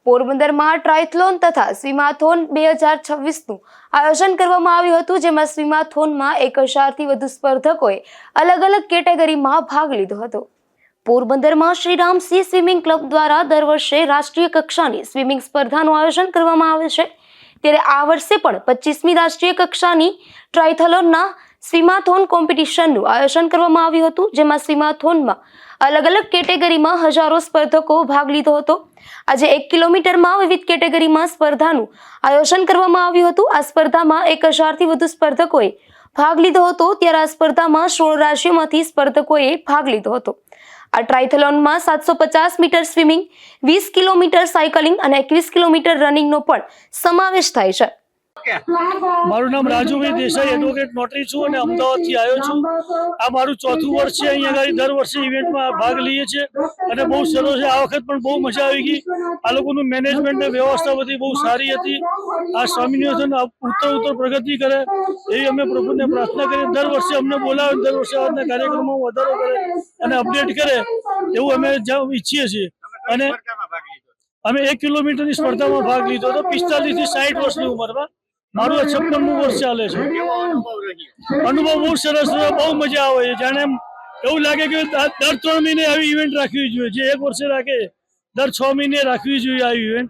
પોરબંદરમાં ટ્રાયથલોન તથા સ્વિમાથોન 2026નું આયોજન કરવામાં આવ્યું હતું, જેમાં સ્વિમાથોનમાં 1000થી વધુ સ્પર્ધકોએ અલગ અલગ કેટેગરીમાં ભાગ લીધો હતો। પોરબંદરમાં શ્રીરામ સી સ્વિમિંગ ક્લબ દ્વારા દર વર્ષે રાષ્ટ્રીય કક્ષાની સ્વિમિંગ સ્પર્ધાનું આયોજન કરવામાં આવે છે, ત્યારે આ વર્ષે પણ 25મી રાષ્ટ્રીય કક્ષાની ટ્રાયથલોનના સ્વિમાથોન કોમ્પિટિશનનું આયોજન કરવામાં આવ્યું હતું, જેમાં સ્વિમાથોનમાં અલગ અલગ કેટેગરીમાં હજારો સ્પર્ધકો ભાગ લીધો હતો। આજે 1 કિલોમીટરમાં વિવિધ કેટેગરીમાં સ્પર્ધાનું આયોજન કરવામાં આવ્યું હતું। આ સ્પર્ધામાં 1000થી વધુ સ્પર્ધકોએ ભાગ લીધો હતો, ત્યારે આ સ્પર્ધામાં 16 રાજ્યોમાંથી સ્પર્ધકોએ ભાગ લીધો હતો। આ ટ્રાયથલોનમાં 750 મીટર સ્વિમિંગ, 20 કિલોમીટર સાયકલિંગ અને 21 કિલોમીટર રનિંગનો પણ સમાવેશ થાય છે। મારું નામ રાજુભાઈ દેસાઈ, એડવોકેટ નોટરી છું અને અમદાવાદથી આવ્યો છું। આ મારું ચોથું વર્ષ છે। અહીંયા આગળ દર વર્ષે ઇવેન્ટમાં ભાગ લઈએ છીએ અને બહુ સરસ છે। આ વખત પણ બહુ મજા આવી ગઈ। આ લોકોનું મેનેજમેન્ટ ને વ્યવસ્થા બધી બહુ સારી હતી। આ સ્વામિનિવાસન ઉત્તર પ્રગતિ કરે એવી અમે પ્રભુને પ્રાર્થના કરીએ। દર વર્ષે અમને બોલાવે, દર વર્ષે આજના કાર્યક્રમમાં વધારો કરે અને અપડેટ કરે એવું અમે ઈચ્છીએ છીએ। અને અમે 1 કિલોમીટરની સ્પર્ધામાં ભાગ લીધો હતો 45 થી 60 વર્ષની ઉંમરમાં। મારું 56મું વર્ષ ચાલે છે। અનુભવ બહુ સરસ રહ્યો, બહુ મજા આવે છે। જાણે એવું લાગે કે દર 3 મહિને આવી ઇવેન્ટ રાખવી જોઈએ। જે 1 વર્ષે રાખે દર 6 મહિને રાખવી જોઈએ આ ઇવેન્ટ।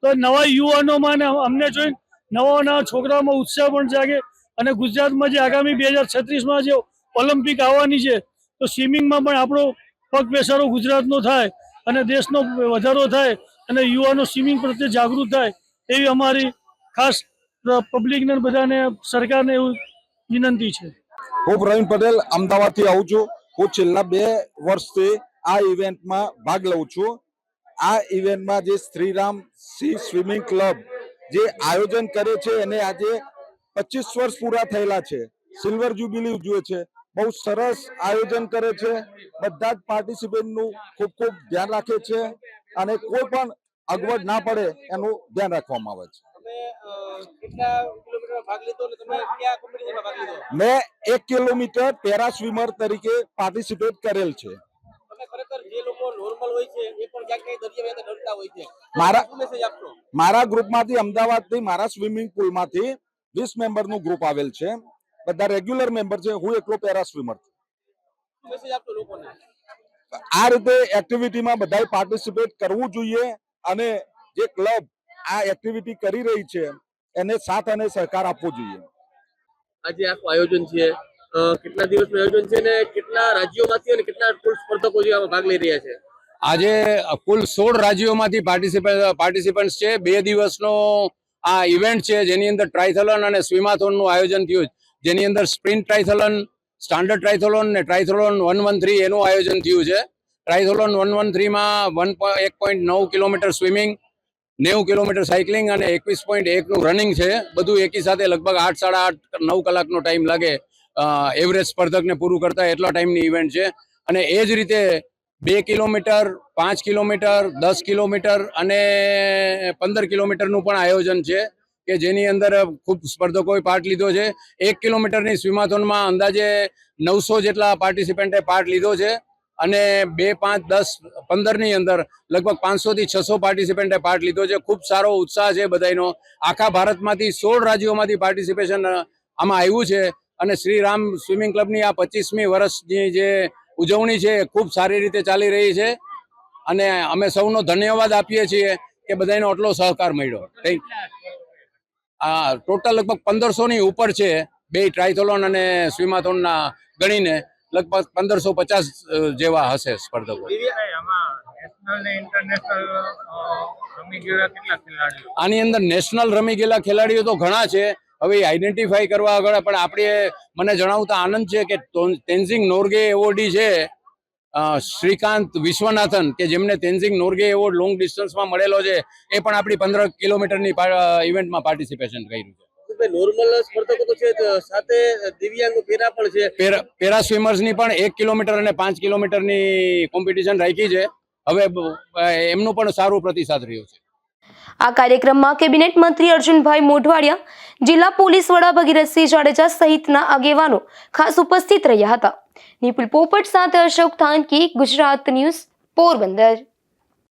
તો નવા યુવાનોમાં ને અમને જોઈને નવા છોકરાઓમાં ઉત્સાહ પણ જાગે અને ગુજરાતમાં જે આગામી 2036માં જે ઓલિમ્પિક આવવાની છે, તો સ્વિમિંગમાં પણ આપણો પગ પેસારો ગુજરાતનો થાય અને દેશનો વધારો થાય અને યુવાનો સ્વિમિંગ પ્રત્યે જાગૃત થાય એવી અમારી ખાસ પબ્લિકને બધાને સરકારને એવું વિનંતી છે। હું પ્રવીણ પટેલ અમદાવાદથી આવું છું। હું છેલ્લા 2 વર્ષથી આ ઇવેન્ટમાં ભાગ લઉં છું। આ ઇવેન્ટમાં જે શ્રીરામ સી સ્વિમિંગ ક્લબ જે આયોજન કરે છે એને આજે 25 વર્ષ પૂરા થયેલા છે। સિલ્વર જ્યુબિલી ઉજવે છે। બહુ સરસ આયોજન કરે છે। બધા જ પાર્ટિસિપેન્ટનું ખૂબ ખૂબ ધ્યાન રાખે છે અને કોઈ પણ અગવડ ના પડે એનું ધ્યાન રાખવામાં આવે છે। મેં 1 કિલોમીટર પેરા સ્વિમર તરીકે પાર્ટિસિપેટ કરેલ છે। મારા ગ્રુપમાંથી અમદાવાદથી મારા સ્વિમિંગ પુલમાંથી 20 મેમ્બરનું ગ્રુપ આવેલ છે। બધા રેગ્યુલર મેમ્બર છે। હું એકલો પેરા સ્વિમર છું। આ રીતે એક્ટિવિટીમાં બધાએ પાર્ટિસિપેટ કરવું જોઈએ અને જે ક્લબ આ એક્ટિવિટી કરી રહી છે એને સાથ અને સહકાર આપવો જોઈએ। આજે આખું આયોજન છે, કેટલા દિવસનું આયોજન છે ને કેટલા રાજ્યોમાંથી અને કેટલા કુલ સ્પર્ધકો જે આમાં ભાગ લઈ રહ્યા છે? આજે કુલ 16 રાજ્યોમાંથી પાર્ટિસિપન્ટ્સ છે। 2 દિવસનો આ ઇવેન્ટ છે, જેની અંદર ટ્રાયથલોન અને સ્વિમાથોનનું આયોજન થયું, જેની અંદર સ્પ્રિન્ટ ટ્રાયથલોન, સ્ટાન્ડર્ડ ટ્રાયથલોન ને ટ્રાયથલોન 113 એનું આયોજન થયું છે। ટ્રાયથલોન 113માં 1.9 કિલોમીટર સ્વિમિંગ, 90 કિલોમીટર સાયકલિંગ અને 21.1નું રનિંગ છે। બધું એકી સાથે લગભગ 8, 8.5, 9 કલાકનો ટાઈમ લાગે એવરેજ સ્પર્ધકને પૂરું કરતા, એટલા ટાઈમની ઇવેન્ટ છે। અને એ જ રીતે 2 કિલોમીટર, 5 કિલોમીટર, 10 કિલોમીટર અને 15 કિલોમીટરનું પણ આયોજન છે કે જેની અંદર ખૂબ સ્પર્ધકોએ પાર્ટ લીધો છે। 1 કિલોમીટરની સ્વિમાથોનમાં અંદાજે 900 જેટલા પાર્ટિસિપન્ટે પાર્ટ લીધો છે અને 2, 5, 10, 15ની અંદર લગભગ 500 થી 600 પાર્ટિસિપન્ટે પાર્ટ લીધો છે। ખૂબ સારો ઉત્સાહ છે બધાનો। આખા ભારતમાંથી 16 રાજ્યોમાંથી પાર્ટિસિપેશન આમાં આવ્યું છે અને શ્રીરામ સ્વિમિંગ ક્લબની આ 25મી વર્ષની જે ઉજવણી છે એ ખૂબ સારી રીતે ચાલી રહી છે અને અમે સૌનો ધન્યવાદ આપીએ છીએ કે બધાનો આટલો સહકાર મળ્યો। આ ટોટલ લગભગ 1500ની ઉપર છે। 2 ટ્રાયથલોન અને સ્વિમાથોનના ગણીને લગભગ 1550 જેવા હશે સ્પર્ધકો। આની અંદર નેશનલ રમી ગયેલા ખેલાડીઓ તો ઘણા છે, હવે આઈડેન્ટિફાઈ કરવા આગળ પણ આપણે મને જણાવતા આનંદ છે કે તેન્ઝિંગ નોર્ગે એવોર્ડી છે શ્રીકાંત વિશ્વનાથન, કે જેમને તેન્ઝિંગ નોર્ગે એવોર્ડ લોંગ ડિસ્ટન્સમાં મળેલો છે, એ પણ આપણી 15 કિલોમીટરની ઇવેન્ટમાં પાર્ટિસિપેશન કર્યું છે। નોર્મલ સ્પર્ધકો તો છે, સાથે દિવ્યાંગ પેરા પણ છે। પેરા સ્વિમર્સની પણ 1 કિલોમીટર અને 5 કિલોમીટરની કોમ્પિટિશન રાખી છે। હવે એમનો પણ સારો પ્રતિસાદ રહ્યો છે। આ કાર્યક્રમમાં કેબિનેટ મંત્રી અર્જુનભાઈ મોઢવાડિયા, જિલ્લા પોલીસ વડા ભગીરથસિંહ જાડેજા સહિતના આગેવાનો ખાસ ઉપસ્થિત રહ્યા હતા। નિપુલ પોપટ સાથે અશોક થાનકી, ગુજરાત ન્યૂઝ, પોરબંદર।